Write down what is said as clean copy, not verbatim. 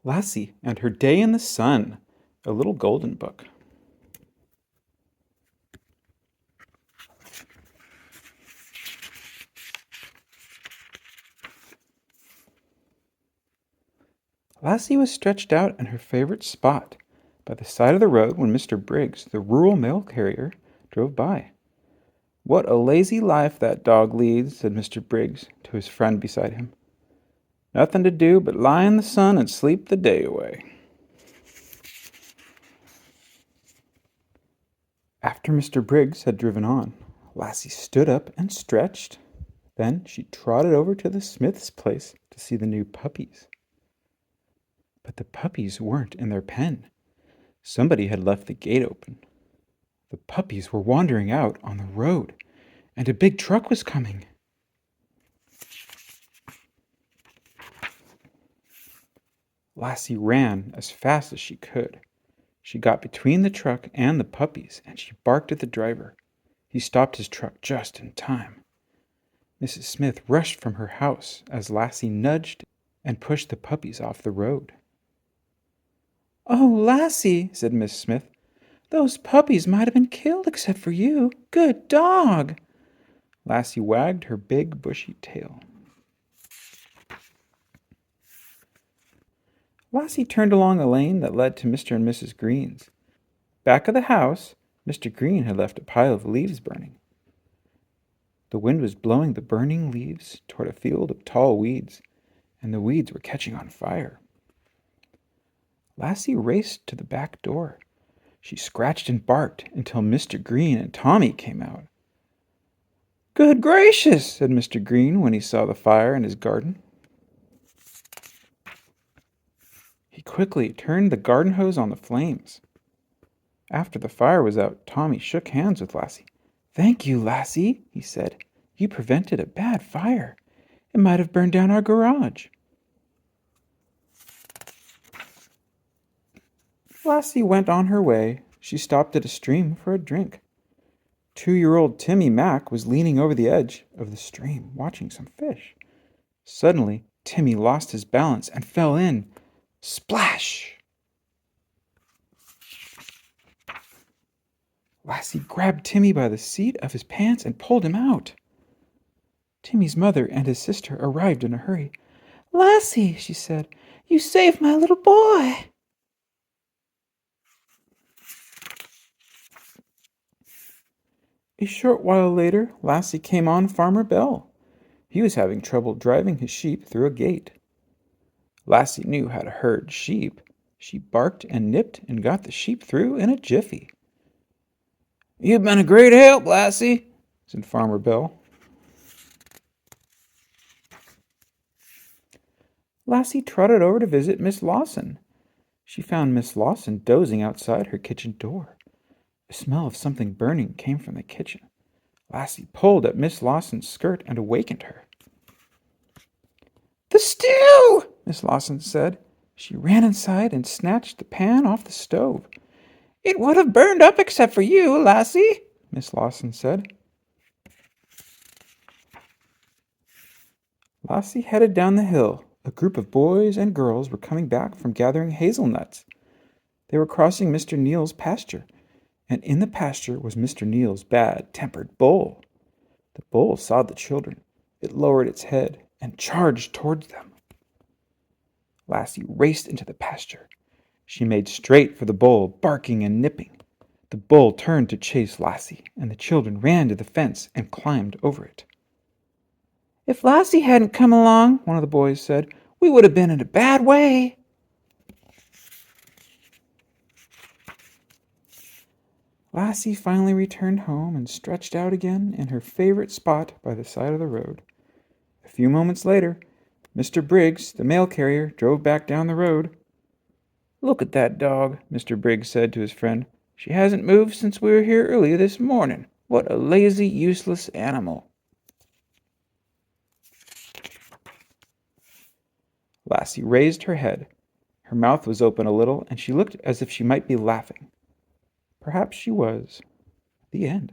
Lassie and Her Day in the Sun, a little golden book. Lassie was stretched out in her favorite spot, by the side of the road when Mr. Briggs, the rural mail carrier, drove by. "What a lazy life that dog leads," said Mr. Briggs to his friend beside him. "Nothing to do but lie in the sun and sleep the day away." After Mr. Briggs had driven on, Lassie stood up and stretched. Then she trotted over to the smith's place to see the new puppies. But the puppies weren't in their pen. Somebody had left the gate open. The puppies were wandering out on the road, and a big truck was coming. Lassie ran as fast as she could. She got between the truck and the puppies, and she barked at the driver. He stopped his truck just in time. Mrs. Smith rushed from her house as Lassie nudged and pushed the puppies off the road. "Oh, Lassie," said Miss Smith, "those puppies might have been killed except for you. Good dog!" Lassie wagged her big bushy tail. Lassie turned along a lane that led to Mr. and Mrs. Green's. Back of the house, Mr. Green had left a pile of leaves burning. The wind was blowing the burning leaves toward a field of tall weeds, and the weeds were catching on fire. Lassie raced to the back door. She scratched and barked until Mr. Green and Tommy came out. "Good gracious," said Mr. Green when he saw the fire in his garden. He quickly turned the garden hose on the flames. After the fire was out, Tommy shook hands with Lassie. "Thank you, Lassie," he said. "You prevented a bad fire. It might have burned down our garage." Lassie went on her way. She stopped at a stream for a drink. 2-year-old Timmy Mack was leaning over the edge of the stream, watching some fish. Suddenly, Timmy lost his balance and fell in. Splash! Lassie grabbed Timmy by the seat of his pants and pulled him out. Timmy's mother and his sister arrived in a hurry. "Lassie," she said, "you saved my little boy." A short while later, Lassie came on Farmer Bell. He was having trouble driving his sheep through a gate. Lassie knew how to herd sheep. She barked and nipped and got the sheep through in a jiffy. "You've been a great help, Lassie," said Farmer Bell. Lassie trotted over to visit Miss Lawson. She found Miss Lawson dozing outside her kitchen door. A smell of something burning came from the kitchen. Lassie pulled at Miss Lawson's skirt and awakened her. "The stew!" Miss Lawson said. She ran inside and snatched the pan off the stove. "It would have burned up except for you, Lassie," Miss Lawson said. Lassie headed down the hill. A group of boys and girls were coming back from gathering hazelnuts. They were crossing Mr. Neal's pasture, and in the pasture was Mr. Neal's bad-tempered bull. The bull saw the children. It lowered its head and charged towards them. Lassie raced into the pasture. She made straight for the bull, barking and nipping. The bull turned to chase Lassie, and the children ran to the fence and climbed over it. "If Lassie hadn't come along," one of the boys said, "we would have been in a bad way." Lassie finally returned home and stretched out again in her favorite spot by the side of the road. A few moments later, Mr. Briggs, the mail carrier, drove back down the road. "Look at that dog," Mr. Briggs said to his friend. "She hasn't moved since we were here early this morning. What a lazy, useless animal." Lassie raised her head. Her mouth was open a little, and she looked as if she might be laughing. Perhaps she was. The end.